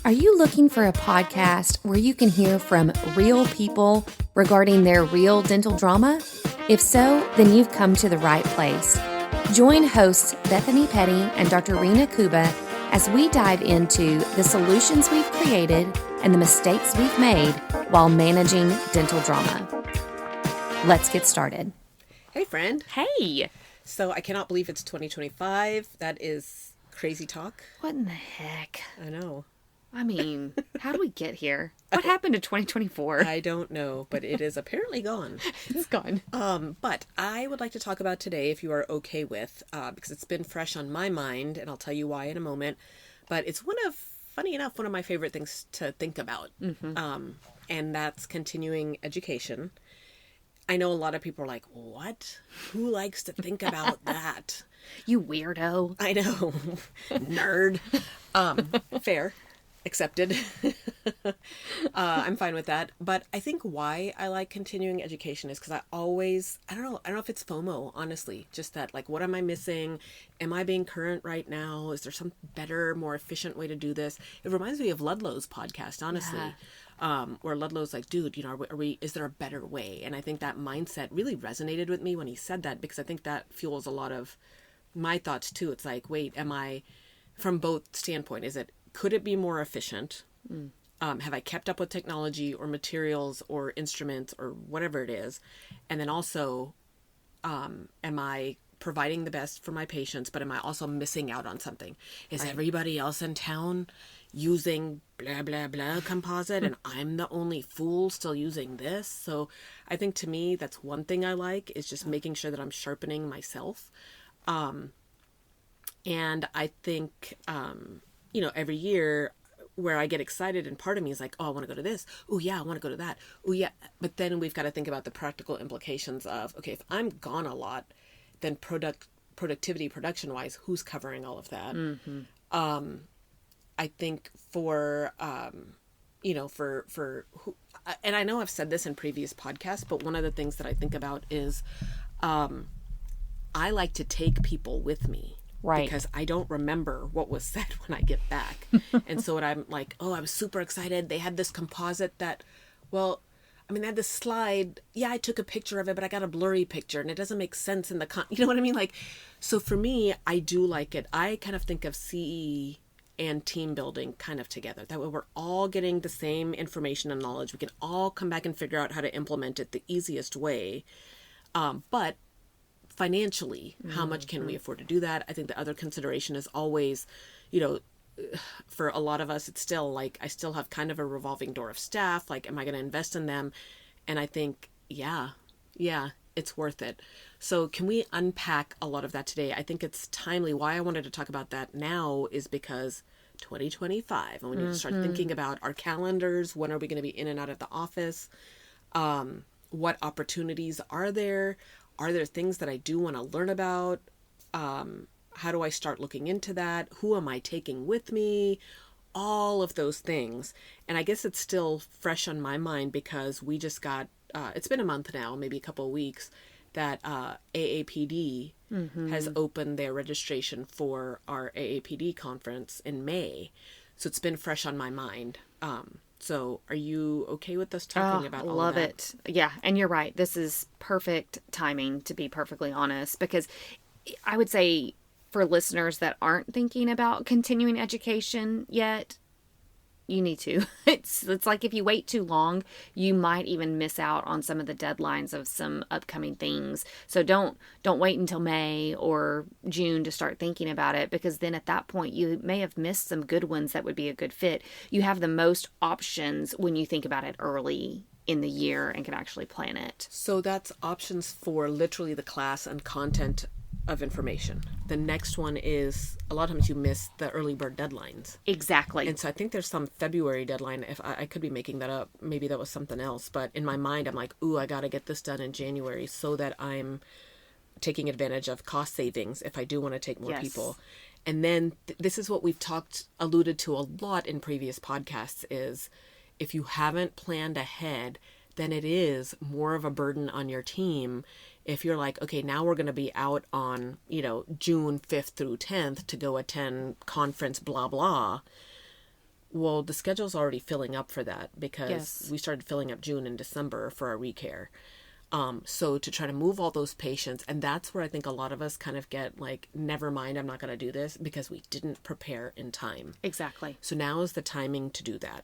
Are you looking for a podcast where you can hear from real people regarding their real dental drama? If so, then you've come to the right place. Join hosts Bethany Petty and Dr. Rena Kuba as we dive into the solutions we've created and the mistakes we've made while managing dental drama. Let's get started. Hey, friend. Hey. So I cannot believe it's 2025. That is crazy talk. What in the heck? I know. I mean, how did we get here? What happened to 2024? I don't know, but it is apparently gone. It's gone. But I would like to talk about today, if you are okay with, because it's been fresh on my mind, and I'll tell you why in a moment. But it's funny enough, one of my favorite things to think about. And that's continuing education. I know a lot of people are like, what? Who likes to think about that? You weirdo. I know. Nerd. Fair. Accepted. I'm fine with that. But I think why I like continuing education is because I don't know if it's FOMO, honestly. Just that, like, what am I missing? Am I being current right now? Is there some better, more efficient way to do this? It reminds me of Ludlow's podcast, honestly. Yeah. Where Ludlow's like, dude, is there a better way? And I think that mindset really resonated with me when he said that, because I think that fuels a lot of my thoughts too. It's like, wait, am I, from both standpoint, could it be more efficient? Have I kept up with technology or materials or instruments or whatever it is? And then also, am I providing the best for my patients, but am I also missing out on something? Is everybody else in town using blah, blah, blah composite and I'm the only fool still using this? So I think, to me, that's one thing I like, is just making sure that I'm sharpening myself. And I think, every year where I get excited and part of me is like, oh, I want to go to this. Oh yeah, I want to go to that. Oh yeah. But then we've got to think about the practical implications of, okay, if I'm gone a lot, then production wise, who's covering all of that? I think for who, and I know I've said this in previous podcasts, but one of the things that I think about is, I like to take people with me. Right. Because I don't remember what was said when I get back. And so I'm like, oh, I was super excited. They had this composite that, they had this slide. Yeah, I took a picture of it, but I got a blurry picture and it doesn't make sense in the you know what I mean? Like, so for me, I do like it. I kind of think of CE and team building kind of together. That way we're all getting the same information and knowledge. We can all come back and figure out how to implement it the easiest way. But financially, how much can we afford to do that? I think the other consideration is always, for a lot of us, it's still like, I still have kind of a revolving door of staff. Like, am I going to invest in them? And I think, yeah, it's worth it. So can we unpack a lot of that today? I think it's timely. Why I wanted to talk about that now is because 2025, and we need to start thinking about our calendars. When are we going to be in and out of the office? What opportunities are there? Are there things that I do want to learn about? How do I start looking into that? Who am I taking with me? All of those things. And I guess it's still fresh on my mind because we just got, it's been a month now, maybe a couple of weeks, that AAPD has opened their registration for our AAPD conference in May. So it's been fresh on my mind. So are you okay with us talking about all of that? Love it. Yeah. And you're right. This is perfect timing, to be perfectly honest, because I would say for listeners that aren't thinking about continuing education yet, you need to. It's like if you wait too long, you might even miss out on some of the deadlines of some upcoming things. So don't wait until May or June to start thinking about it, because then at that point you may have missed some good ones that would be a good fit. You have the most options when you think about it early in the year and can actually plan it. So that's options for literally the class and content of information. The next one is, a lot of times you miss the early bird deadlines. Exactly. And so I think there's some February deadline. If I could be making that up, maybe that was something else. But in my mind, I'm like, ooh, I got to get this done in January so that I'm taking advantage of cost savings if I do want to take more people. And then this is what we've alluded to a lot in previous podcasts, is if you haven't planned ahead, then it is more of a burden on your team. If you're like, okay, now we're going to be out on, June 5th through 10th to go attend conference, blah, blah. Well, the schedule's already filling up for that because Yes. we started filling up June and December for our recare. So to try to move all those patients, and that's where I think a lot of us kind of get like, never mind, I'm not going to do this because we didn't prepare in time. Exactly. So now is the timing to do that.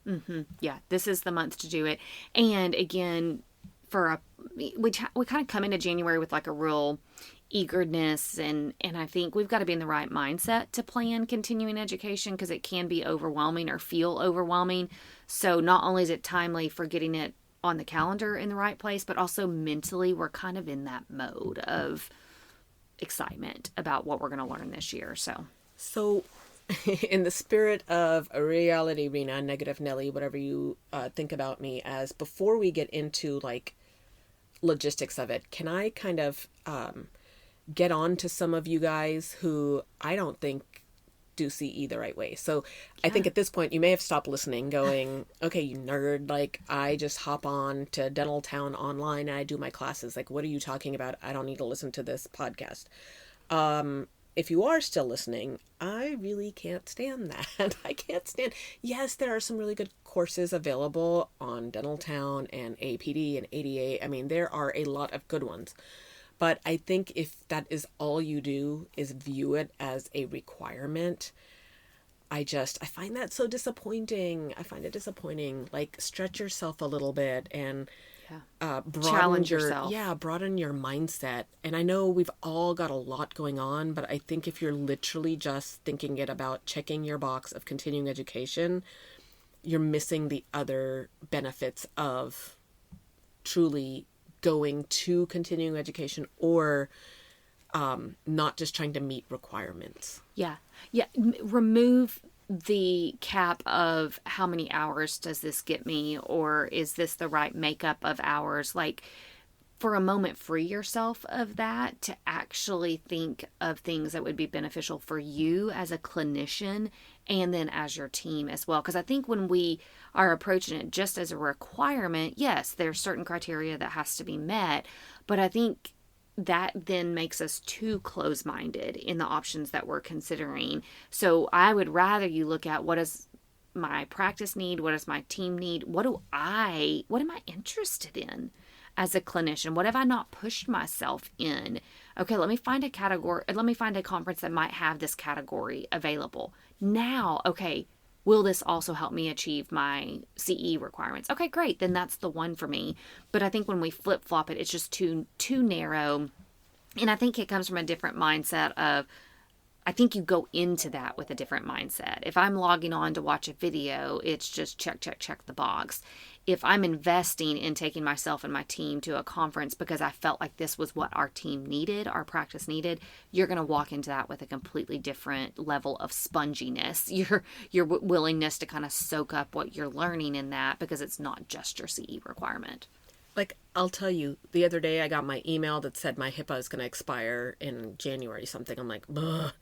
Yeah, this is the month to do it. And again, we kind of come into January with like a real eagerness, and I think we've got to be in the right mindset to plan continuing education, because it can be overwhelming or feel overwhelming. So not only is it timely for getting it on the calendar in the right place, but also mentally we're kind of in that mode of excitement about what we're going to learn this year. So in the spirit of a reality Rena, negative Nelly, whatever you think about me as, before we get into like logistics of it, can I kind of get on to some of you guys who I don't think do CE the right way? So I think at this point you may have stopped listening going, okay, you nerd, like I just hop on to Dental Town online and I do my classes. Like, what are you talking about? I don't need to listen to this podcast. If you are still listening, I really can't stand that. I can't stand. Yes, there are some really good courses available on Dental Town and AAPD and ADA. I mean, there are a lot of good ones. But I think if that is all you do is view it as a requirement, I find that so disappointing. I find it disappointing. Like, stretch yourself a little bit and challenge yourself. Broaden your mindset. And I know we've all got a lot going on, but I think if you're literally just thinking it about checking your box of continuing education, you're missing the other benefits of truly going to continuing education, or not just trying to meet requirements. Yeah. Remove the cap of how many hours does this get me, or is this the right makeup of hours? Like, for a moment, free yourself of that to actually think of things that would be beneficial for you as a clinician and then as your team as well. Because I think when we are approaching it just as a requirement, yes, there's certain criteria that has to be met, but I think that then makes us too close-minded in the options that we're considering. So I would rather you look at, what does my practice need? What does my team need? What am I interested in as a clinician? What have I not pushed myself in? Okay, let me find a category. Let me find a conference that might have this category available. Now, okay, will this also help me achieve my CE requirements? Okay, great. Then that's the one for me. But I think when we flip-flop it, it's just too narrow. And I think it comes from a different mindset of, I think you go into that with a different mindset. If I'm logging on to watch a video, it's just check the box. If I'm investing in taking myself and my team to a conference because I felt like this was what our team needed, our practice needed, you're going to walk into that with a completely different level of sponginess. Your willingness to kind of soak up what you're learning in that, because it's not just your CE requirement. Like, I'll tell you, the other day I got my email that said my HIPAA is going to expire in January something. I'm like, ugh.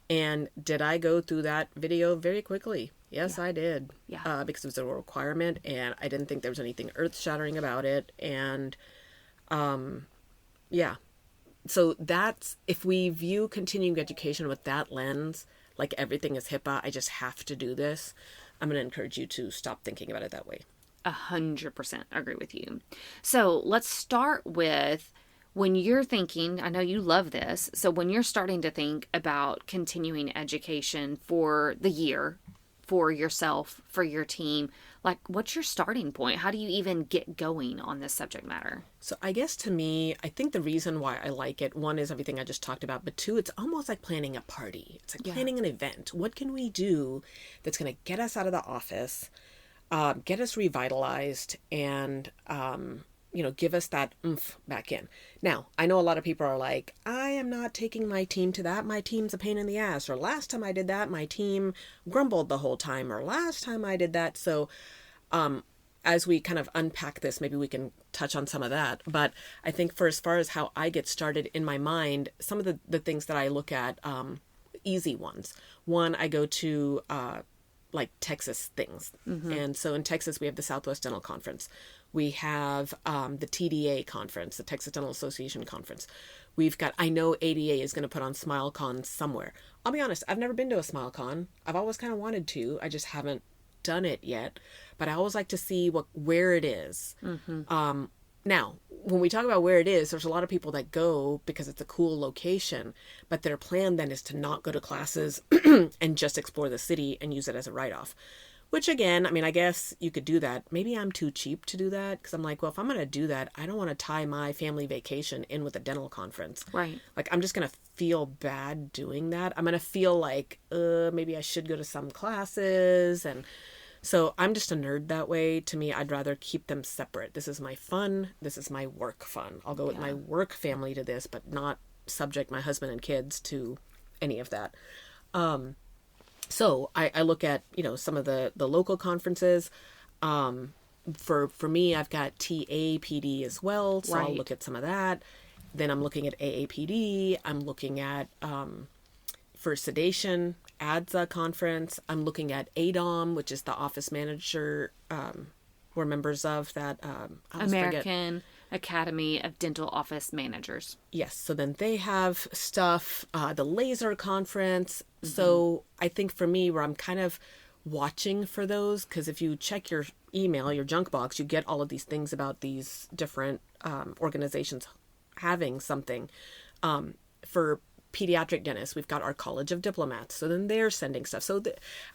And did I go through that video very quickly? Yes, I did. Yeah. Because it was a requirement and I didn't think there was anything earth-shattering about it. And, So that's, if we view continuing education with that lens, like everything is HIPAA, I just have to do this, I'm going to encourage you to stop thinking about it that way. 100% agree with you. So let's start with, when you're thinking, I know you love this, so when you're starting to think about continuing education for the year, for yourself, for your team, like, what's your starting point? How do you even get going on this subject matter? So I guess to me, I think the reason why I like it, one is everything I just talked about, but two, it's almost like planning a party. It's like planning an event. What can we do that's going to get us out of the office, get us revitalized, and give us that oomph back in. Now, I know a lot of people are like, I am not taking my team to that. My team's a pain in the ass. Or last time I did that, my team grumbled the whole time. Or last time I did that. So as we kind of unpack this, maybe we can touch on some of that. But I think for as far as how I get started in my mind, some of the things that I look at, easy ones. One, I go to like Texas things. Mm-hmm. And so in Texas, we have the Southwest Dental Conference. We have the TDA conference, the Texas Dental Association conference. We've got, I know ADA is going to put on SmileCon somewhere. I'll be honest, I've never been to a SmileCon. I've always kind of wanted to. I just haven't done it yet, but I always like to see where it is. Now, when we talk about where it is, there's a lot of people that go because it's a cool location, but their plan then is to not go to classes and just explore the city and use it as a write-off. Which again, I mean, I guess you could do that. Maybe I'm too cheap to do that because I'm like, well, if I'm going to do that, I don't want to tie my family vacation in with a dental conference. Right. Like, I'm just going to feel bad doing that. I'm going to feel like, maybe I should go to some classes. And so I'm just a nerd that way. To me, I'd rather keep them separate. This is my fun. This is my work fun. I'll go with my work family to this, but not subject my husband and kids to any of that. So I look at, some of the local conferences. For me, I've got TAAPD as well. So I'll look at some of that. Then I'm looking at AAPD. I'm looking at, for sedation, ADSA conference. I'm looking at ADOM, which is the office manager, we're members of that. American Academy of Dental Office Managers. Yes. So then they have stuff, the laser conference. So I think for me, where I'm kind of watching for those, because if you check your email, your junk box, you get all of these things about these different organizations having something. For pediatric dentists, we've got our College of Diplomats. So then they're sending stuff. So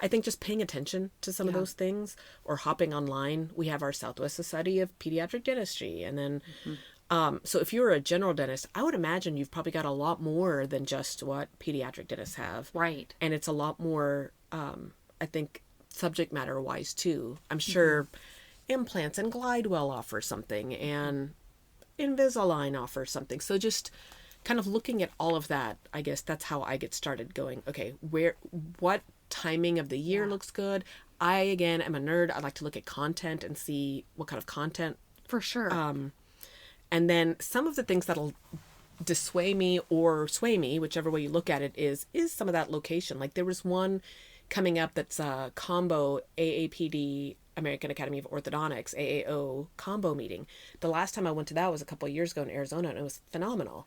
I think just paying attention to some of those things, or hopping online. We have our Southwest Society of Pediatric Dentistry. And then, so if you're a general dentist, I would imagine you've probably got a lot more than just what pediatric dentists have. Right. And it's a lot more, I think, subject matter wise too. I'm sure implants and Glidewell offer something, and Invisalign offers something. So just kind of looking at all of that, I guess that's how I get started going, okay, what timing of the year looks good. I, again, am a nerd. I like to look at content and see what kind of content. For sure. And then some of the things that'll dissuade me or sway me, whichever way you look at it, is some of that location. Like there was one coming up that's a combo AAPD, American Academy of Orthodontics, AAO combo meeting. The last time I went to that was a couple of years ago in Arizona, and it was phenomenal.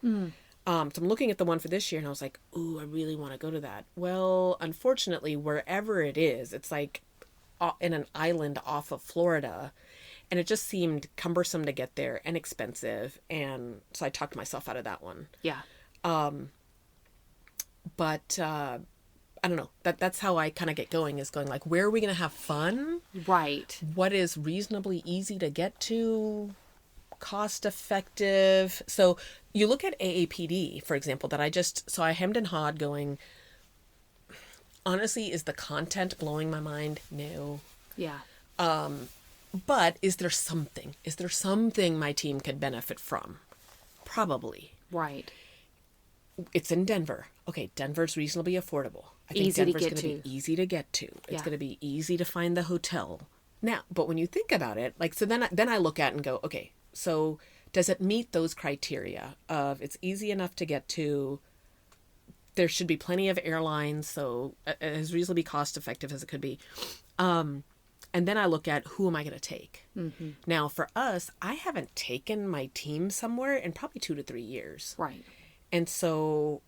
So I'm looking at the one for this year, and I was like, ooh, I really want to go to that. Well, unfortunately, wherever it is, it's like in an island off of Florida, and it just seemed cumbersome to get there and expensive, and so I talked myself out of that one. Yeah. But I don't know. That's how I kind of get going, is going like, where are we going to have fun? Right. What is reasonably easy to get to? Cost effective. So you look at AAPD, for example, that I hemmed and hawed going, honestly, is the content blowing my mind? No. Yeah. But is there something my team could benefit from? Probably. Right. It's in Denver. Okay, Denver's reasonably affordable. I think Denver's going to be easy to get to. It's going to be easy to find the hotel. Now, but when you think about it, like, so then I look at it and go, okay, so does it meet those criteria of it's easy enough to get to, there should be plenty of airlines, so as reasonably cost effective as it could be. And then I look at, who am I going to take? Now, for us, I haven't taken my team somewhere in probably 2 to 3 years. Right. And so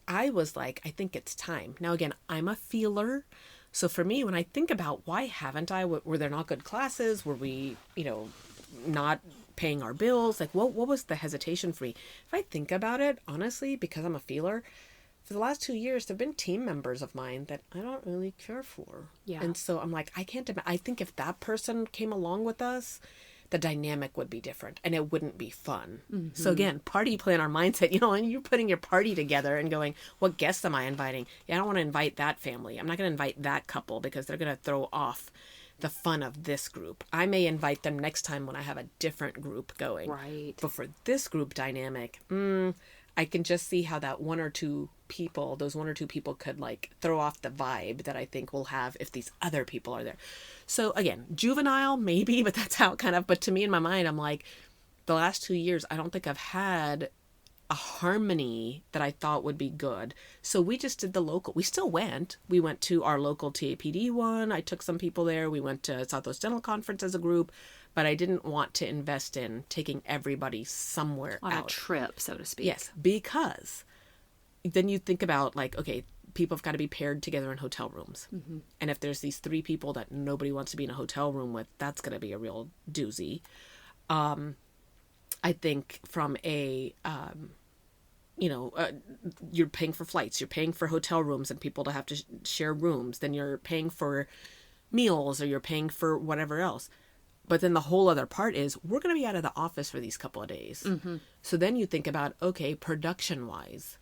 I was like, I think it's time. Now, again, I'm a feeler. So for me, when I think about why haven't I, were there not good classes? Were we, not paying our bills? Like, what was the hesitation for me? If I think about it, honestly, because I'm a feeler, for the last 2 years, there have been team members of mine that I don't really care for. Yeah. And so I'm like, I think if that person came along with us, the dynamic would be different and it wouldn't be fun. So again, party planner mindset, and you're putting your party together and going, what guests am I inviting? Yeah, I don't want to invite that family. I'm not going to invite that couple because they're going to throw off the fun of this group. I may invite them next time when I have a different group going. Right. But for this group dynamic, I can just see how those one or two people could like throw off the vibe that I think we'll have if these other people are there. So again, juvenile maybe, but that's how it kind of, but to me in my mind, I'm like, the last 2 years, I don't think I've had a harmony that I thought would be good. So we just did the local. We still went. We went to our local TAPD one. I took some people there. We went to Southwest Dental Conference as a group, but I didn't want to invest in taking everybody somewhere on out. A trip, so to speak. Yes, because then you think about like, okay, people have got to be paired together in hotel rooms. Mm-hmm. And if there's these 3 people that nobody wants to be in a hotel room with, that's going to be a real doozy. I think from a, you're paying for flights, you're paying for hotel rooms and people to have to share rooms, then you're paying for meals or you're paying for whatever else. But then the whole other part is we're going to be out of the office for these couple of days. Mm-hmm. So then you think about, okay, production wise,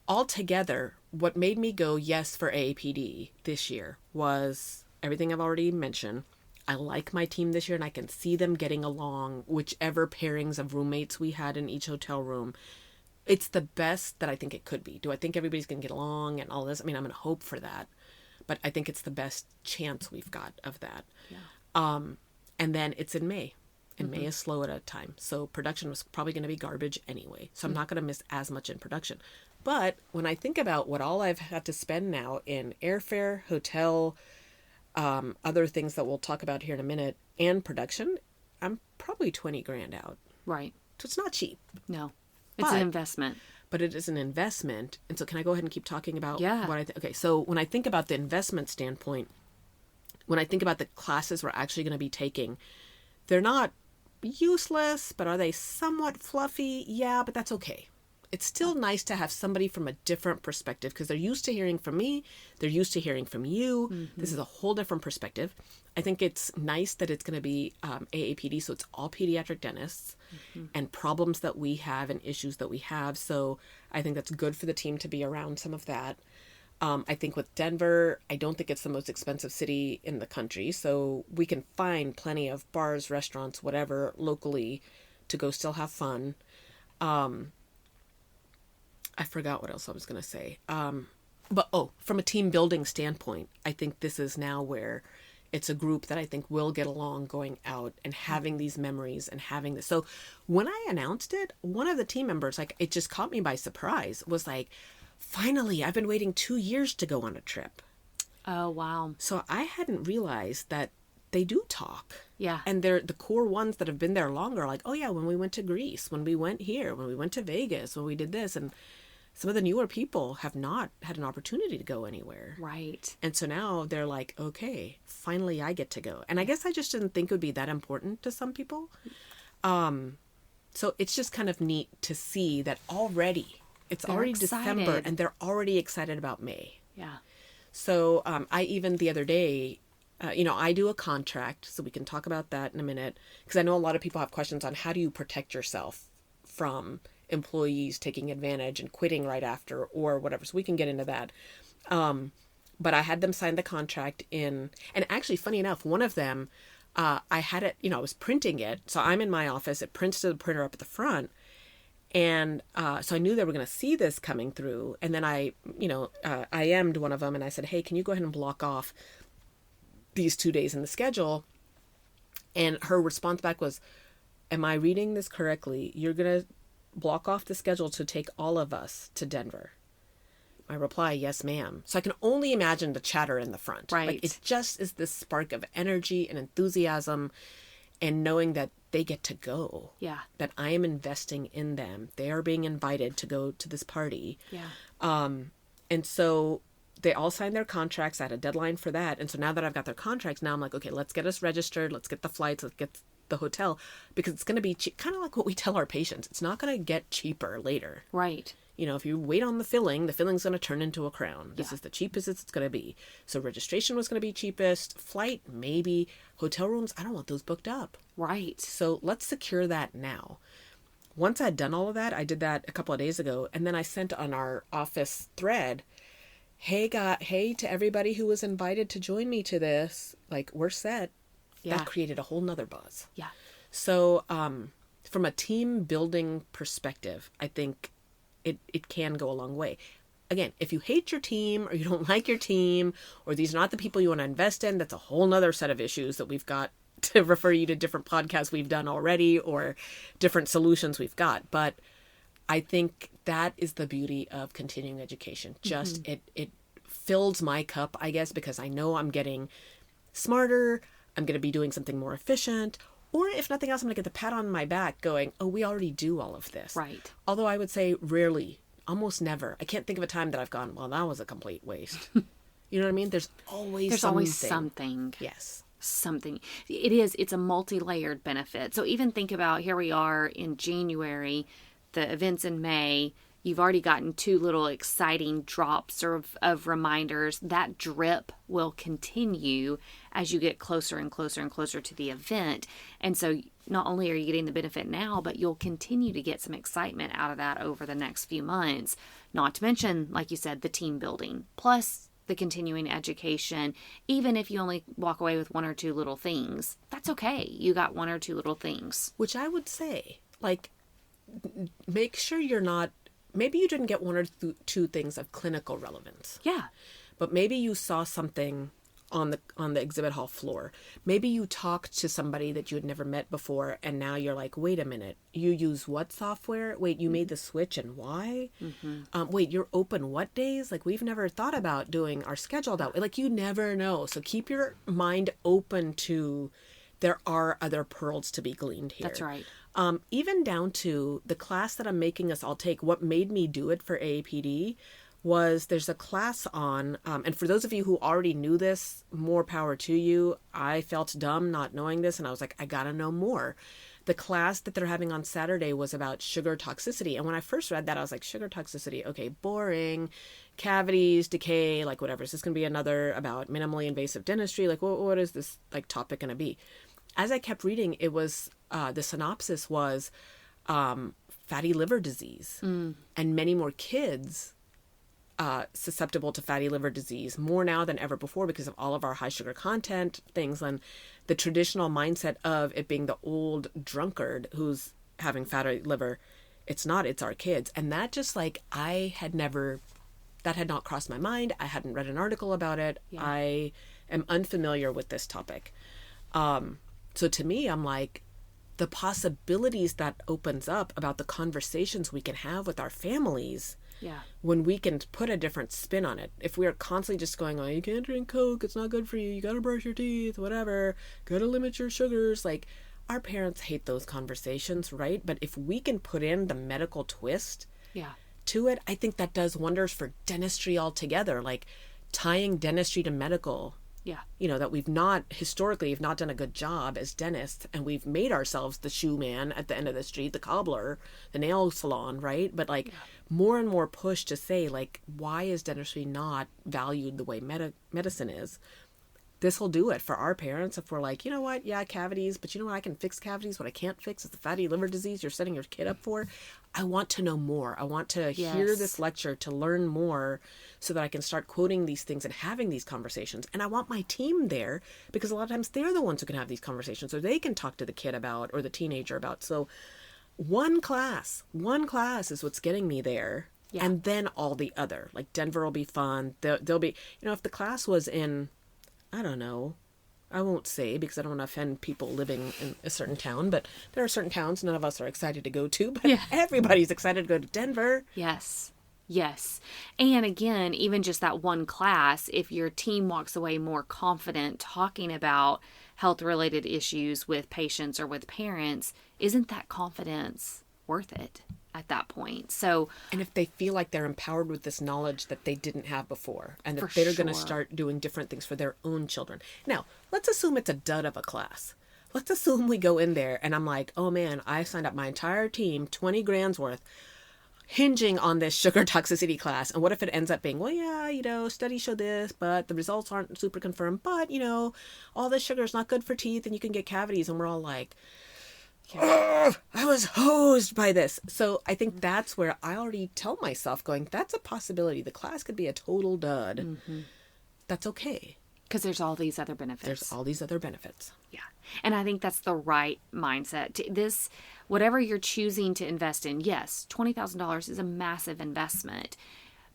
altogether, what made me go yes for AAPD this year was everything I've already mentioned. I like my team this year and I can see them getting along, whichever pairings of roommates we had in each hotel room. It's the best that I think it could be. Do I think everybody's going to get along and all this? I mean, I'm going to hope for that, but I think it's the best chance we've got of that. Yeah. And then it's in May, and May is slow at a time. So production was probably going to be garbage anyway. So I'm not going to miss as much in production. But when I think about what all I've had to spend now in airfare, hotel, other things that we'll talk about here in a minute, and production, I'm probably 20 grand out. Right. So it's not cheap. No. It's an investment. But it is an investment. And so can I go ahead and keep talking about what I think? Okay, so when I think about the investment standpoint, when I think about the classes we're actually going to be taking, they're not useless, but are they somewhat fluffy? Yeah, but that's okay. It's still nice to have somebody from a different perspective because they're used to hearing from me. They're used to hearing from you. Mm-hmm. This is a whole different perspective. I think it's nice that it's going to be AAPD, so it's all pediatric dentists and problems that we have and issues that we have. So I think that's good for the team to be around some of that. I think with Denver, I don't think it's the most expensive city in the country. So we can find plenty of bars, restaurants, whatever, locally to go still have fun. I forgot what else I was going to say. But from a team building standpoint, I think this is now where it's a group that I think will get along going out and having these memories and having this. So when I announced it, one of the team members, like, it just caught me by surprise, was like, finally, I've been waiting 2 years to go on a trip. Oh, wow. So I hadn't realized that they do talk. Yeah. And they're the core ones that have been there longer, are like, oh yeah, when we went to Greece, when we went here, when we went to Vegas, when we did this. And some of the newer people have not had an opportunity to go anywhere. Right. And so now they're like, okay, finally I get to go. And I guess I just didn't think it would be that important to some people. So it's just kind of neat to see that already. It's they're already excited. December and they're already excited about May. Yeah. So I even the other day, I do a contract, so we can talk about that in a minute. Because I know a lot of people have questions on how do you protect yourself from employees taking advantage and quitting right after or whatever. So we can get into that. But I had them sign the contract and actually, funny enough, one of them, I had it, I was printing it. So I'm in my office. It prints to the printer up at the front. And so I knew they were going to see this coming through. And then I IM'd one of them and I said, hey, can you go ahead and block off these 2 days in the schedule? And her response back was, am I reading this correctly? You're going to block off the schedule to take all of us to Denver? My reply, yes, ma'am. So I can only imagine the chatter in the front. Right. Like, it just is this spark of energy and enthusiasm and knowing that they get to go. Yeah. That I am investing in them. They are being invited to go to this party. Yeah. And so they all signed their contracts. I had a deadline for that. And so now that I've got their contracts, now I'm like, okay, let's get us registered. Let's get the flights. Let's get the hotel, because it's going to be kind of like what we tell our patients. It's not going to get cheaper later. Right. If you wait on the filling's going to turn into a crown. This is the cheapest it's going to be. So registration was going to be cheapest. Flight, maybe. Hotel rooms, I don't want those booked up. Right. So let's secure that now. Once I'd done all of that, I did that a couple of days ago. And then I sent on our office thread, hey to everybody who was invited to join me to this, like, we're set. Yeah. That created a whole nother buzz. Yeah. So from a team building perspective, I think it can go a long way. Again, if you hate your team or you don't like your team or these are not the people you want to invest in, that's a whole nother set of issues that we've got to refer you to different podcasts we've done already or different solutions we've got. But I think that is the beauty of continuing education. Just it fills my cup, I guess, because I know I'm getting smarter. I'm going to be doing something more efficient. Or if nothing else, I'm going to get the pat on my back going, oh, we already do all of this. Right. Although I would say rarely almost never. I can't think of a time that I've gone, well, that was a complete waste. You know what I mean? There's always something. Yes. Something. It's a multi-layered benefit. So even think about, here we are in January, the events in May, you've already gotten 2 little exciting drops of reminders. That drip will continue as you get closer and closer and closer to the event. And so not only are you getting the benefit now, but you'll continue to get some excitement out of that over the next few months. Not to mention, like you said, the team building, plus the continuing education. Even if you only walk away with 1 or 2 little things, that's okay. You got 1 or 2 little things. Which I would say, like, make sure you're not, maybe you didn't get 1 or 2 things of clinical relevance. Yeah. But maybe you saw something on the exhibit hall floor. Maybe you talked to somebody that you had never met before, and now you're like, wait a minute, you use what software? Wait, you made the switch, and why? Wait, you're open what days? Like, we've never thought about doing our schedule that way. Like, you never know. So keep your mind open to, there are other pearls to be gleaned here. That's right. Even down to the class that I'm making us all take. What made me do it for AAPD was, there's a class on, and for those of you who already knew this, more power to you. I felt dumb not knowing this, and I was like, I gotta know more. The class that they're having on Saturday was about sugar toxicity. And when I first read that, I was like, sugar toxicity, okay, boring, cavities, decay, like whatever. Is this going to be another about minimally invasive dentistry? Like, what is this like topic going to be? As I kept reading, it was, the synopsis was fatty liver disease, and many more kids susceptible to fatty liver disease, more now than ever before because of all of our high sugar content things, and the traditional mindset of it being the old drunkard who's having fatty liver. It's not, it's our kids. And that just like, that had not crossed my mind. I hadn't read an article about it. Yeah. I am unfamiliar with this topic. So to me, I'm like, the possibilities that opens up about the conversations we can have with our families. Yeah. When we can put a different spin on it. If we are constantly just going, oh, you can't drink Coke, it's not good for you, you gotta brush your teeth, whatever, gotta limit your sugars. Like, our parents hate those conversations, right? But if we can put in the medical twist to it, I think that does wonders for dentistry altogether. Like, tying dentistry to medical. Yeah. You know, that we've not, historically, have not done a good job as dentists, and we've made ourselves the shoe man at the end of the street, the cobbler, the nail salon, right? But like, more and more push to say, like, why is dentistry not valued the way medicine is? This will do it for our parents if we're like, you know what, yeah, cavities, but you know what, I can fix cavities. What I can't fix is the fatty liver disease you're setting your kid up for. I want to know more. I want to hear this lecture, to learn more, so that I can start quoting these things and having these conversations. And I want my team there, because a lot of times they're the ones who can have these conversations, or they can talk to the kid about, or the teenager about. So one class is what's getting me there. Yeah. And then all the other, like Denver will be fun. There'll be, you know, if the class was in, I don't know, I won't say because I don't want to offend people living in a certain town, but there are certain towns none of us are excited to go to, but everybody's excited to go to Denver. Yes. Yes. And again, even just that one class, if your team walks away more confident talking about health-related issues with patients or with parents, isn't that confidence worth it at that point? So, and if they feel like they're empowered with this knowledge that they didn't have before, and that they're going to start doing different things for their own children. Now, let's assume it's a dud of a class. Let's assume we go in there and I'm like, oh man, I signed up my entire team, 20 grand's worth, hinging on this sugar toxicity class. And what if it ends up being, well, yeah, you know, studies show this, but the results aren't super confirmed, but you know, all this sugar is not good for teeth and you can get cavities. And we're all like, I was hosed by this. So I think that's where I already tell myself going, that's a possibility. The class could be a total dud. Mm-hmm. That's okay. Because there's all these other benefits. Yeah. And I think that's the right mindset. This, whatever you're choosing to invest in, yes, $20,000 is a massive investment.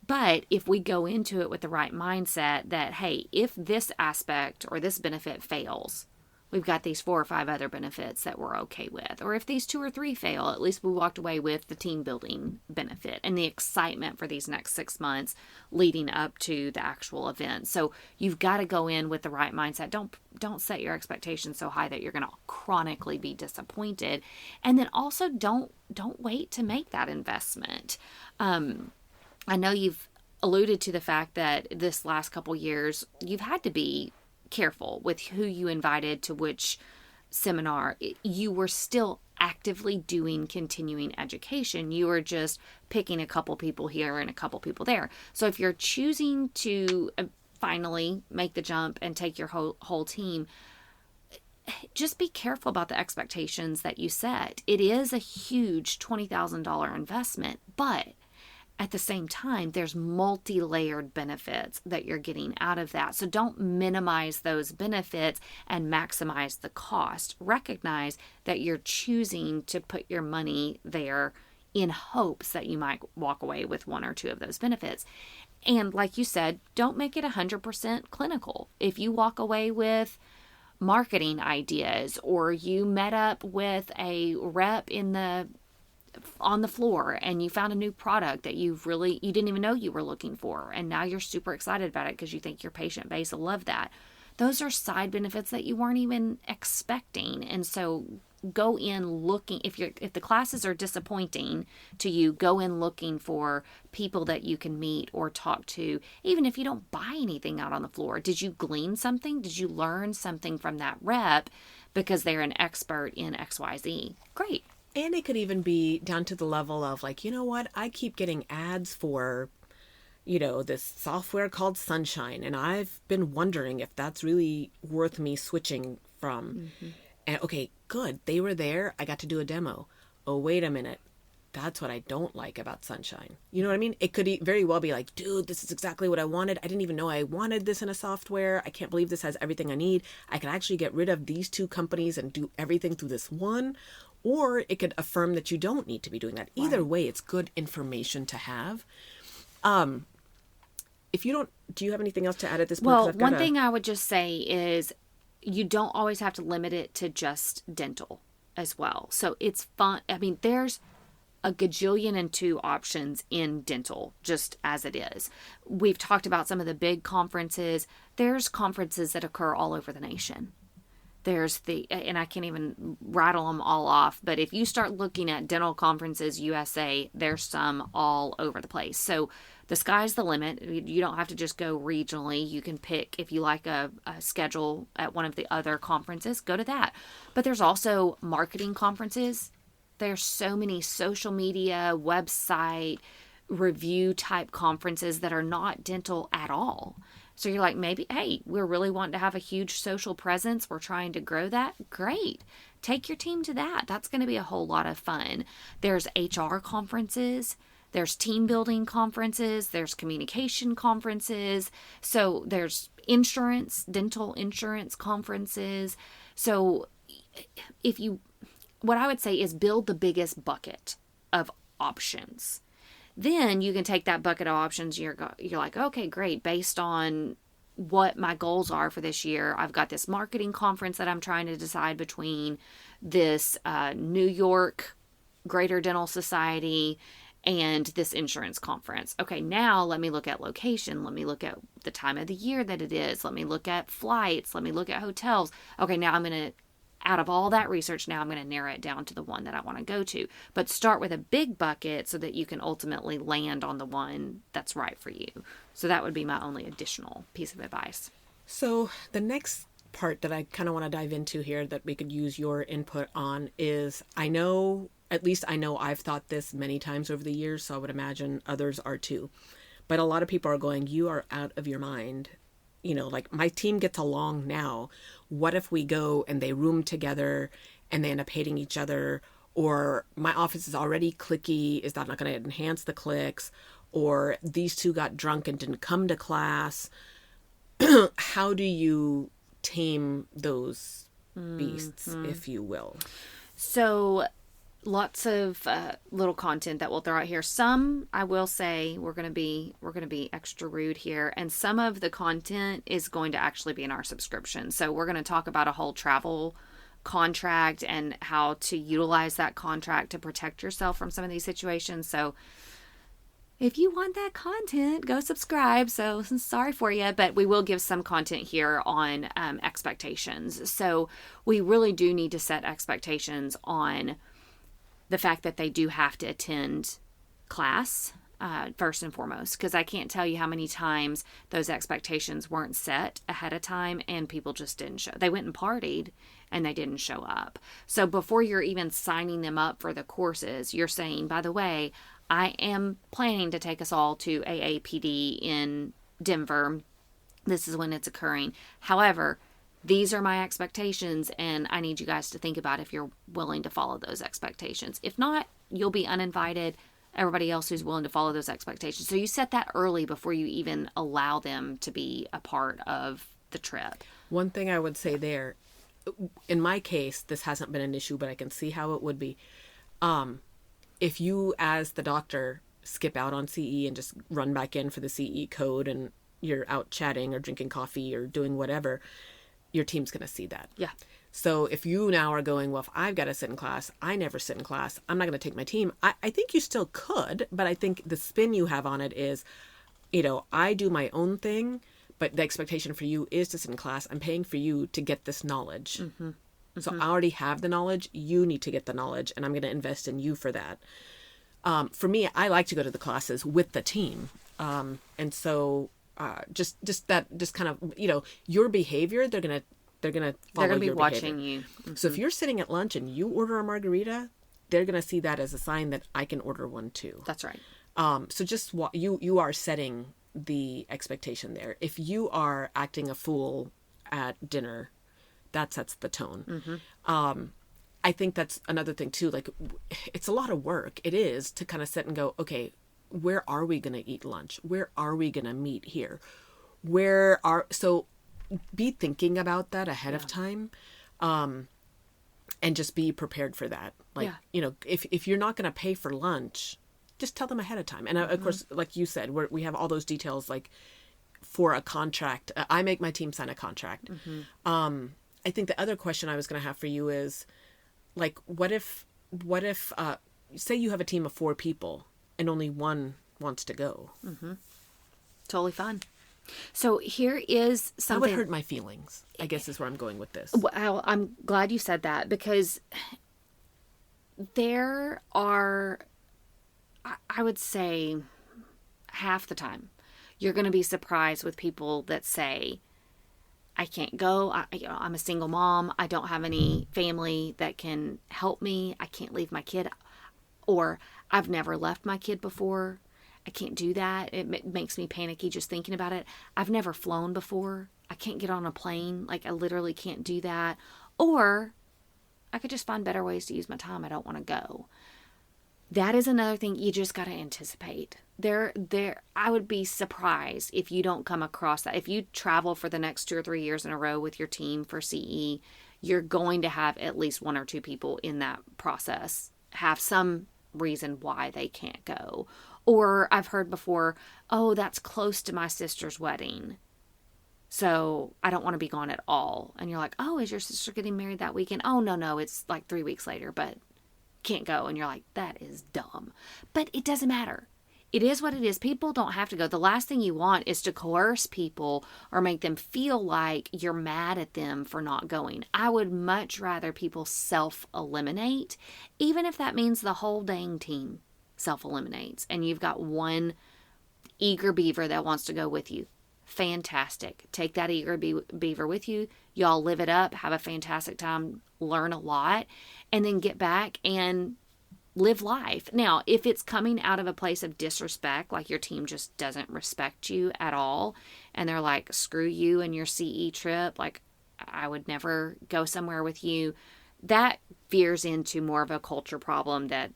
But if we go into it with the right mindset that, hey, if this aspect or this benefit fails, we've got these 4 or 5 other benefits that we're okay with. Or if these 2 or 3 fail, at least we walked away with the team building benefit and the excitement for these next 6 months leading up to the actual event. So you've got to go in with the right mindset. Don't set your expectations so high that you're going to chronically be disappointed. And then also don't wait to make that investment. I know you've alluded to the fact that this last couple years, you've had to be careful with who you invited to which seminar. You were still actively doing continuing education. You were just picking a couple people here and a couple people there. So if you're choosing to finally make the jump and take your whole team, just be careful about the expectations that you set. It is a huge $20,000 investment, but at the same time, there's multi-layered benefits that you're getting out of that. So don't minimize those benefits and maximize the cost. Recognize that you're choosing to put your money there in hopes that you might walk away with one or two of those benefits. And like you said, don't make it 100% clinical. If you walk away with marketing ideas, or you met up with a rep on the floor and you found a new product that you didn't even know you were looking for, and now you're super excited about it because you think your patient base will love that. Those are side benefits that you weren't even expecting. And so go in looking, if the classes are disappointing to you, go in looking for people that you can meet or talk to, even if you don't buy anything out on the floor. Did you glean something? Did you learn something from that rep because they're an expert in XYZ? Great. And it could even be down to the level of like, you know what, I keep getting ads for, this software called Sunshine, and I've been wondering if that's really worth me switching from. Mm-hmm. And okay, good. They were there. I got to do a demo. Oh, wait a minute. That's what I don't like about Sunshine. You know what I mean? It could very well be like, dude, this is exactly what I wanted. I didn't even know I wanted this in a software. I can't believe this has everything I need. I can actually get rid of these two companies and do everything through this one. Or it could affirm that you don't need to be doing that. Either way, it's good information to have. If you don't, do you have anything else to add at this point? Well, one thing I would just say is you don't always have to limit it to just dental as well. So it's fun. I mean, there's a gajillion and two options in dental, just as it is. We've talked about some of the big conferences. There's conferences that occur all over the nation. There's and I can't even rattle them all off, but if you start looking at Dental Conferences USA, there's some all over the place. So the sky's the limit. You don't have to just go regionally. You can pick, if you like a schedule at one of the other conferences, go to that. But there's also marketing conferences. There's so many social media, website, review type conferences that are not dental at all. So you're like, maybe, hey, we're really wanting to have a huge social presence. We're trying to grow that. Great. Take your team to that. That's going to be a whole lot of fun. There's HR conferences. There's team building conferences. There's communication conferences. So there's dental insurance conferences. So what I would say is build the biggest bucket of options. Then you can take that bucket of options. You're like, okay, great. Based on what my goals are for this year, I've got this marketing conference that I'm trying to decide between, this New York Greater Dental Society, and this insurance conference. Okay, now let me look at location. Let me look at the time of the year that it is. Let me look at flights. Let me look at hotels. Okay, now out of all that research, now I'm going to narrow it down to the one that I want to go to. But start with a big bucket so that you can ultimately land on the one that's right for you. So that would be my only additional piece of advice. So the next part that I kind of want to dive into here that we could use your input on is, at least I know I've thought this many times over the years, so I would imagine others are too. But a lot of people are going, you are out of your mind. Like my team gets along now. What if we go and they room together and they end up hating each other? Or my office is already cliquey. Is that not going to enhance the clicks? Or these two got drunk and didn't come to class. How do you tame those beasts, if you will? So lots of little content that we'll throw out here. Some, I will say, we're going to be extra rude here, and some of the content is going to actually be in our subscription. So we're going to talk about a whole travel contract and how to utilize that contract to protect yourself from some of these situations. So if you want that content, go subscribe. So sorry for you, but we will give some content here on expectations. So we really do need to set expectations on the fact that they do have to attend class. first and foremost, because I can't tell you how many times those expectations weren't set ahead of time and people just didn't show. They went and partied and they didn't show up. So before you're even signing them up for the courses, you're saying, by the way, I am planning to take us all to AAPD in Denver. This is when it's occurring. However, these are my expectations, and I need you guys to think about if you're willing to follow those expectations. If not, you'll be uninvited. Everybody else who's willing to follow those expectations. So you set that early before you even allow them to be a part of the trip. One thing I would say there, in my case, this hasn't been an issue, but I can see how it would be. If you, as the doctor, skip out on CE and just run back in for the CE code and you're out chatting or drinking coffee or doing whatever, your team's going to see that. Yeah. So if you now are going, well, if I've got to sit in class, I never sit in class, I'm not going to take my team. I think you still could, but I think the spin you have on it is, I do my own thing, but the expectation for you is to sit in class. I'm paying for you to get this knowledge. Mm-hmm. Mm-hmm. So I already have the knowledge. You need to get the knowledge, and I'm going to invest in you for that. For me, I like to go to the classes with the team. And so just kind of, your behavior, they're going to follow. They're going to be your watching behavior. you. Mm-hmm. So if you're sitting at lunch and you order a margarita, they're going to see that as a sign that I can order one too. That's right. So just you are setting the expectation there. If you are acting a fool at dinner, that sets the tone. Mm-hmm. I think that's another thing too. Like, it's a lot of work. It is to kind of sit and go, okay, where are we going to eat lunch? Where are we going to meet here? So be thinking about that ahead of time, and just be prepared for that. Like, if you're not going to pay for lunch, just tell them ahead of time. And of course, like you said, we have all those details, like for a contract, I make my team sign a contract. Mm-hmm. I think the other question I was going to have for you is, like, what if say you have a team of 4 people and only one wants to go? Mm-hmm. Totally fine. So here is something. That would hurt my feelings, I guess, is where I'm going with this. Well, I'm glad you said that, because there are, I would say, half the time, you're going to be surprised with people that say, I can't go. I'm a single mom. I don't have any family that can help me. I can't leave my kid. Or I've never left my kid before. I can't do that. It makes me panicky just thinking about it. I've never flown before. I can't get on a plane. Like, I literally can't do that. Or I could just find better ways to use my time. I don't want to go. That is another thing you just got to anticipate. I would be surprised if you don't come across that. If you travel for the next 2 or 3 years in a row with your team for CE, you're going to have at least 1 or 2 people in that process have some reason why they can't go. Or I've heard before, oh, that's close to my sister's wedding, so I don't want to be gone at all. And you're like, oh, is your sister getting married that weekend? Oh, no, it's like 3 weeks later, but can't go. And you're like, that is dumb. But it doesn't matter. It is what it is. People don't have to go. The last thing you want is to coerce people or make them feel like you're mad at them for not going. I would much rather people self-eliminate, even if that means the whole dang team self-eliminates and you've got one eager beaver that wants to go with you. Fantastic. Take that eager beaver with you. Y'all live it up, have a fantastic time, learn a lot, and then get back and live life. Now, if it's coming out of a place of disrespect, like your team just doesn't respect you at all, and they're like, screw you and your CE trip, like, I would never go somewhere with you, that veers into more of a culture problem that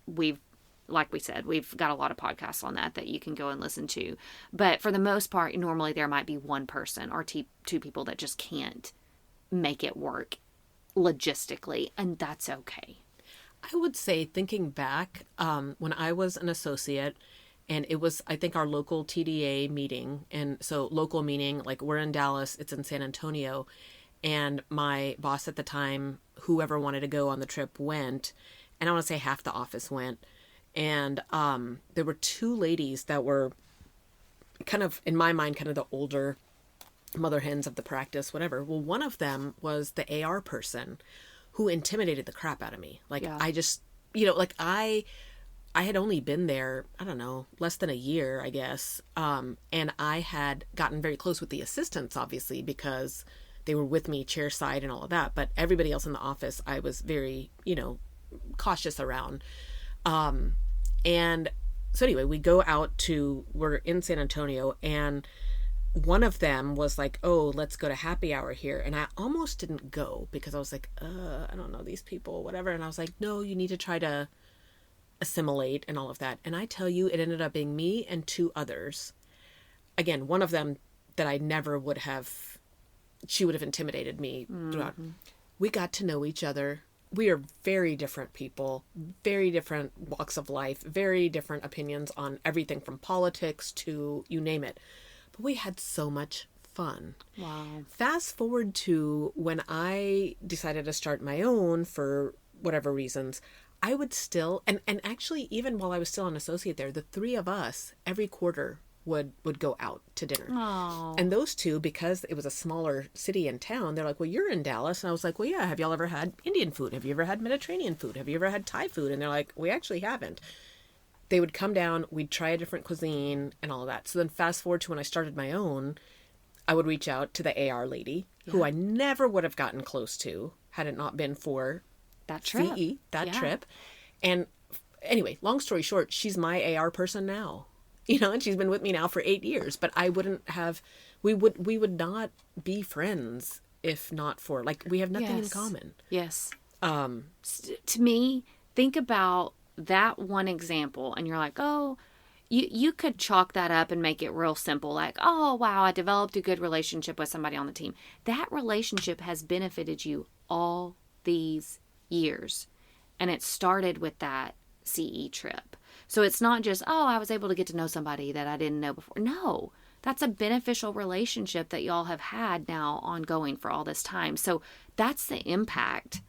we've, like we said, we've got a lot of podcasts on that you can go and listen to. But for the most part, normally there might be one person or 2 people that just can't make it work logistically, and that's okay. I would say, thinking back, when I was an associate, and it was, I think, our local TDA meeting. And so local meaning, like, we're in Dallas, it's in San Antonio. And my boss at the time, whoever wanted to go on the trip, went. And I want to say half the office went. And there were 2 ladies that were kind of, in my mind, kind of the older mother hens of the practice, whatever. Well, one of them was the AR person who intimidated the crap out of me. Like, yeah. I just, like, I had only been there, I don't know, less than a year, I guess. And I had gotten very close with the assistants, obviously, because they were with me chairside and all of that. But everybody else in the office, I was very, cautious around. And so anyway, we're in San Antonio, and one of them was like, oh, let's go to happy hour here. And I almost didn't go because I was like, I don't know these people, whatever. And I was like, no, you need to try to assimilate and all of that. And I tell you, it ended up being me and two others. Again, one of them that I never would have, she would have intimidated me throughout. We got to know each other. We are very different people, very different walks of life, very different opinions on everything from politics to you name it. But we had so much fun. Wow. Fast forward to when I decided to start my own for whatever reasons, I would still, and actually even while I was still an associate there, the three of us every quarter would go out to dinner. Oh. And those two, because it was a smaller city and town, they're like, well, you're in Dallas. And I was like, well, yeah, have y'all ever had Indian food? Have you ever had Mediterranean food? Have you ever had Thai food? And they're like, we actually haven't. They would come down, we'd try a different cuisine and all of that. So then fast forward to when I started my own, I would reach out to the AR lady, who I never would have gotten close to had it not been for that trip. Trip. And anyway, long story short, she's my AR person now. And she's been with me now for 8 years, but I wouldn't have, we would not be friends if not for, like, we have nothing in common. Yes. To me, think about that one example and you're like, oh, you could chalk that up and make it real simple. Like, oh, wow, I developed a good relationship with somebody on the team. That relationship has benefited you all these years. And it started with that CE trip. So it's not just, oh, I was able to get to know somebody that I didn't know before. No, that's a beneficial relationship that y'all have had now ongoing for all this time. So that's the impact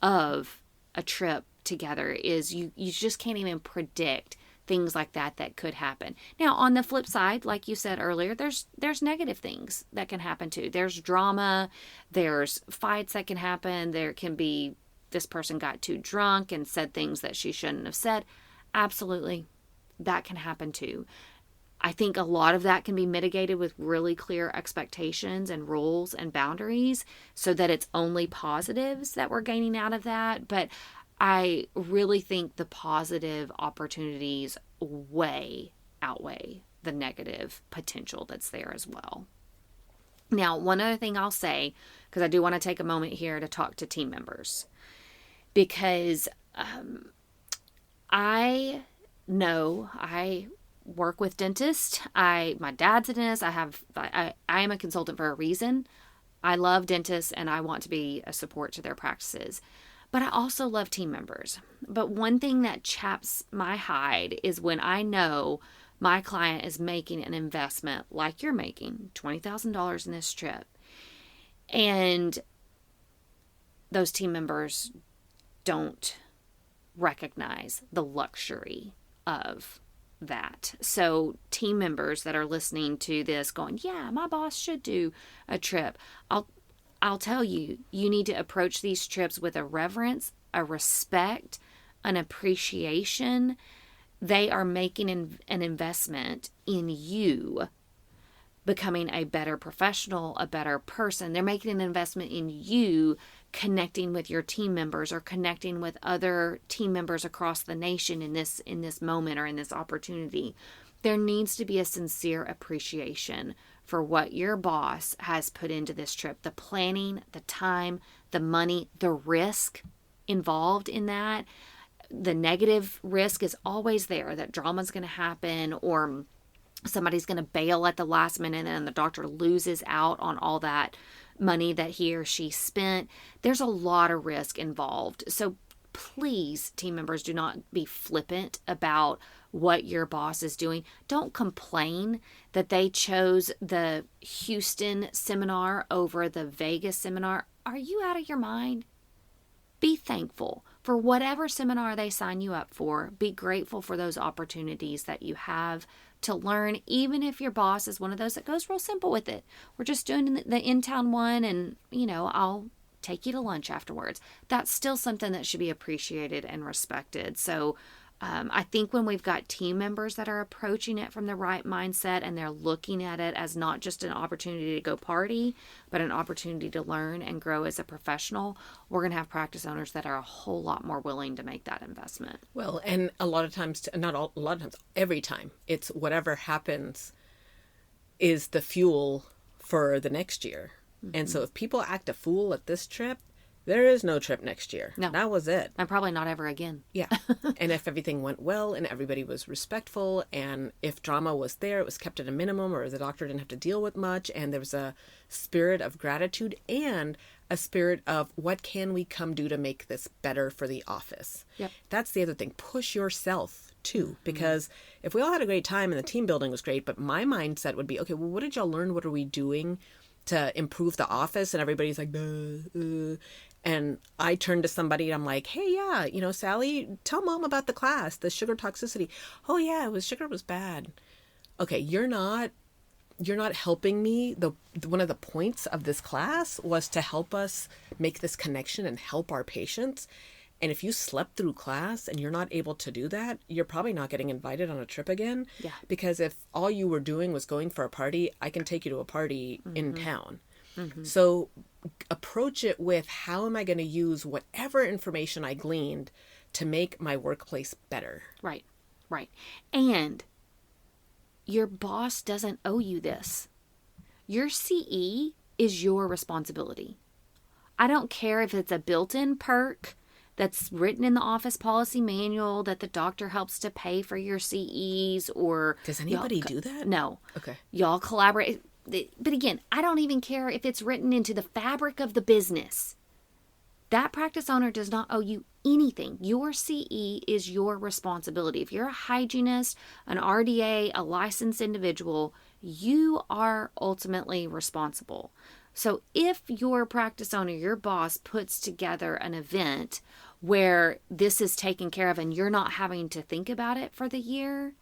of a trip together, is you just can't even predict things like that could happen. Now, on the flip side, like you said earlier, there's negative things that can happen too. There's drama, there's fights that can happen. There can be, this person got too drunk and said things that she shouldn't have said. Absolutely. That can happen too. I think a lot of that can be mitigated with really clear expectations and rules and boundaries so that it's only positives that we're gaining out of that. But I really think the positive opportunities way outweigh the negative potential that's there as well. Now, one other thing I'll say, because I do want to take a moment here to talk to team members, because I know I work with dentists. My dad's a dentist. I am a consultant for a reason. I love dentists and I want to be a support to their practices. But I also love team members. But one thing that chaps my hide is when I know my client is making an investment like you're making, $20,000 in this trip, and those team members don't recognize the luxury of that. So team members that are listening to this going, yeah, my boss should do a trip. I'll tell you, you need to approach these trips with a reverence, a respect, an appreciation. They are making an investment in you becoming a better professional, a better person. They're making an investment in you connecting with your team members or connecting with other team members across the nation in this moment or in this opportunity. There needs to be a sincere appreciation for what your boss has put into this trip, the planning, the time, the money, the risk involved in that. The negative risk is always there, that drama's going to happen or somebody's going to bail at the last minute and the doctor loses out on all that money that he or she spent. There's a lot of risk involved. So please, team members, do not be flippant about what your boss is doing. Don't complain that they chose the Houston seminar over the Vegas seminar. Are you out of your mind? Be thankful for whatever seminar they sign you up for. Be grateful for those opportunities that you have to learn, even if your boss is one of those that goes real simple with it. We're just doing the in-town one and, I'll take you to lunch afterwards. That's still something that should be appreciated and respected. So I think when we've got team members that are approaching it from the right mindset and they're looking at it as not just an opportunity to go party, but an opportunity to learn and grow as a professional, we're going to have practice owners that are a whole lot more willing to make that investment. Well, and a lot of times, not all, a lot of times, every time, it's whatever happens is the fuel for the next year. And so if people act a fool at this trip, there is no trip next year. No. That was it. And probably not ever again. Yeah. And if everything went well and everybody was respectful and if drama was there, it was kept at a minimum or the doctor didn't have to deal with much and there was a spirit of gratitude and a spirit of what can we come do to make this better for the office. Yep. That's the other thing. Push yourself too. Because if we all had a great time and the team building was great, but my mindset would be, okay, well, what did y'all learn? What are we doing to improve the office? And everybody's like, and I turn to somebody and I'm like, hey, yeah, you know, Sally, tell mom about the class, the sugar toxicity. Oh yeah, sugar was bad. Okay, you're not helping me. One of the points of this class was to help us make this connection and help our patients. And if you slept through class and you're not able to do that, you're probably not getting invited on a trip again. Yeah. Because if all you were doing was going for a party, I can take you to a party in town. So approach it with how am I going to use whatever information I gleaned to make my workplace better. Right. And your boss doesn't owe you this. Your CE is your responsibility. I don't care if it's a built-in perk that's written in the office policy manual that the doctor helps to pay for your CEs or... Does anybody do that? No. Okay. Y'all collaborate. But again, I don't even care if it's written into the fabric of the business. That practice owner does not owe you anything. Your CE is your responsibility. If you're a hygienist, an RDA, a licensed individual, you are ultimately responsible. So if your practice owner, your boss, puts together an event where this is taken care of and you're not having to think about it for the year,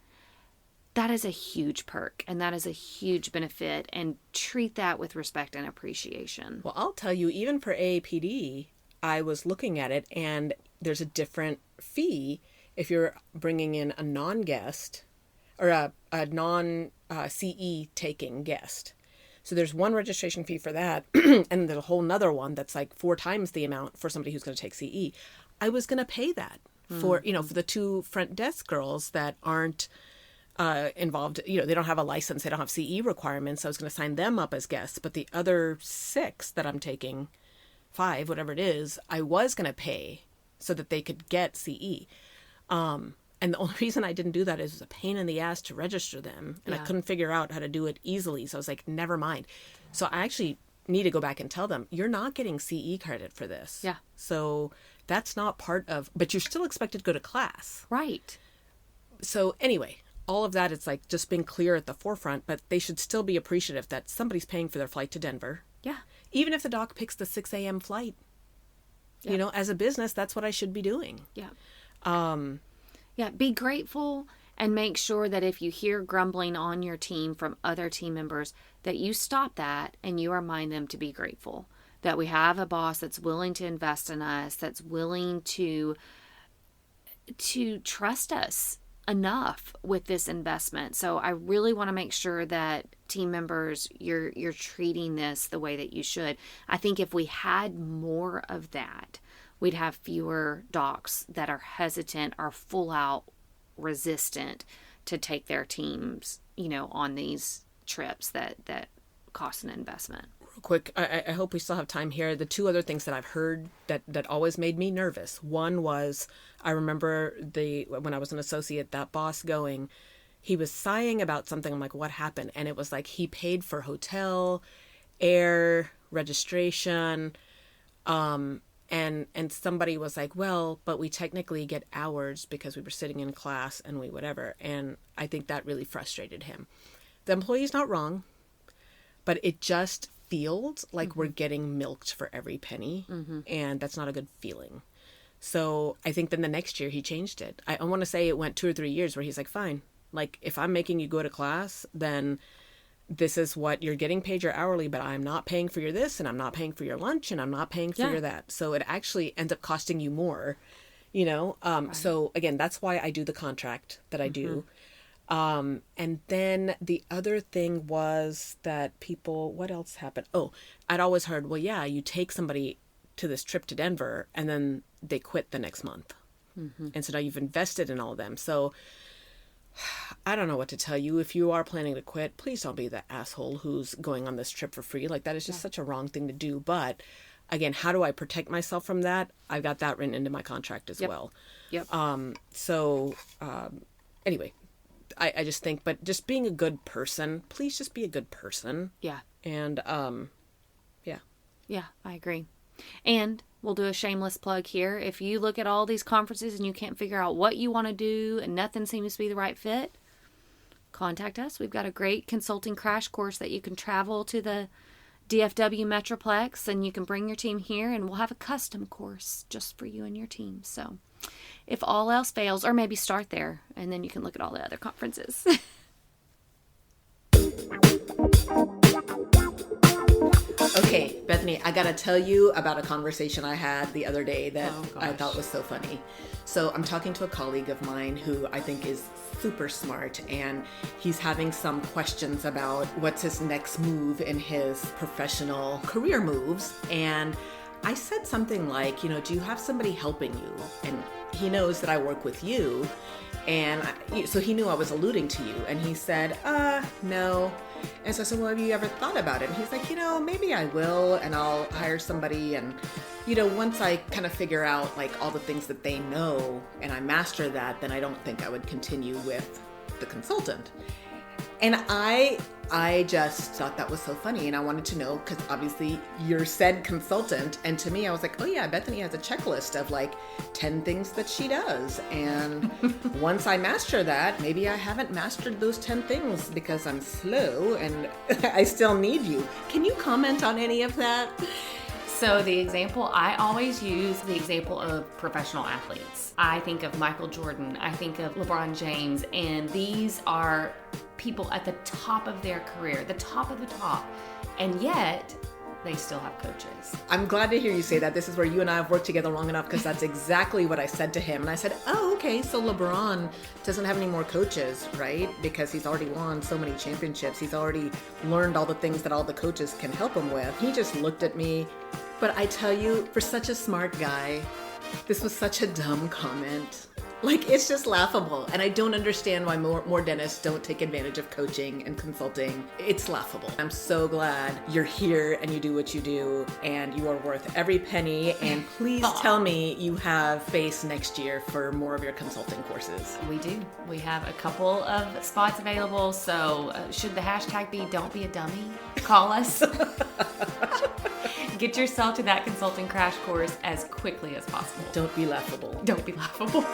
that is a huge perk and that is a huge benefit, and treat that with respect and appreciation. Well, I'll tell you, even for AAPD, I was looking at it and there's a different fee if you're bringing in a non-guest or a non-CE taking guest. So there's one registration fee for that and there's a whole nother one that's like 4 times the amount for somebody who's going to take CE. I was going to pay that for, for the 2 front desk girls that aren't involved, they don't have a license, they don't have CE requirements. So I was going to sign them up as guests, but the other 6 that I'm taking, 5, whatever it is, I was going to pay so that they could get CE. And the only reason I didn't do that is it was a pain in the ass to register them. And I couldn't figure out how to do it easily. So I was like, never mind. So I actually need to go back and tell them, you're not getting CE credit for this. Yeah. So that's not part of, but you're still expected to go to class. Right. So anyway, all of that, it's like just being clear at the forefront, but they should still be appreciative that somebody's paying for their flight to Denver. Yeah. Even if the doc picks the 6 a.m. flight. Yeah. As a business, that's what I should be doing. Yeah. Yeah, be grateful and make sure that if you hear grumbling on your team from other team members, that you stop that and you remind them to be grateful. That we have a boss that's willing to invest in us, that's willing to trust us enough with this investment. So I really want to make sure that team members, you're treating this the way that you should. I think if we had more of that, we'd have fewer docs that are hesitant or full out resistant to take their teams, on these trips that cost an investment. Real quick, I hope we still have time here. The 2 other things that I've heard that always made me nervous. One was, I remember when I was an associate, that boss going, he was sighing about something. I'm like, what happened? And it was like he paid for hotel, air, registration, and somebody was like, well, but we technically get hours because we were sitting in class and we whatever. And I think that really frustrated him. The employee's not wrong, but it just feels like we're getting milked for every penny. And that's not a good feeling. So I think then the next year he changed it. I want to say it went 2 or 3 years where he's like, fine, like if I'm making you go to class, then this is what you're getting paid your hourly, but I'm not paying for your this and I'm not paying for your lunch and I'm not paying for your that. So it actually ends up costing you more you know? So again, that's why I do the contract that I do. And then the other thing was that people, what else happened? Oh, I'd always heard, well, yeah, you take somebody to this trip to Denver and then they quit the next month. And so now you've invested in all of them. So I don't know what to tell you. If you are planning to quit, please don't be the asshole who's going on this trip for free. Like, that is just such a wrong thing to do. But again, how do I protect myself from that? I've got that written into my contract as well. Anyway, I just think, but just being a good person, please just be a good person. Yeah. And, Yeah, I agree. And we'll do a shameless plug here. If you look at all these conferences and you can't figure out what you want to do and nothing seems to be the right fit, contact us. We've got a great consulting crash course that you can travel to the DFW Metroplex and you can bring your team here and we'll have a custom course just for you and your team. So if all else fails, or maybe start there and then you can look at all the other conferences. Okay, Bethany, I gotta tell you about a conversation I had the other day that I thought was so funny. So I'm talking to a colleague of mine who I think is super smart, and he's having some questions about what's his next move in his professional career moves. And I said something like, do you have somebody helping you? And he knows that I work with you. And so he knew I was alluding to you. And he said, no. And so I said, well, have you ever thought about it? And he's like, maybe I will, and I'll hire somebody. And, once I kind of figure out like all the things that they know and I master that, then I don't think I would continue with the consultant. And I just thought that was so funny. And I wanted to know, because obviously you're said consultant. And to me, I was like, oh yeah, Bethany has a checklist of like 10 things that she does. And once I master that, maybe I haven't mastered those 10 things because I'm slow and I still need you. Can you comment on any of that? So the example I always use, the example of professional athletes. I think of Michael Jordan. I think of LeBron James. And these are people at the top of their career, the top of the top. And yet they still have coaches. I'm glad to hear you say that. This is where you and I have worked together long enough, because that's exactly what I said to him. And I said, oh, okay, so LeBron doesn't have any more coaches, right? Because he's already won so many championships. He's already learned all the things that all the coaches can help him with. He just looked at me. But I tell you, for such a smart guy, this was such a dumb comment. Like, it's just laughable. And I don't understand why more dentists don't take advantage of coaching and consulting. It's laughable. I'm so glad you're here and you do what you do, and you are worth every penny. And please tell me you have space next year for more of your consulting courses. We do. We have a couple of spots available. So should the hashtag be "Don't be a dummy," call us. Get yourself to that consulting crash course as quickly as possible. Don't be laughable. Don't be laughable.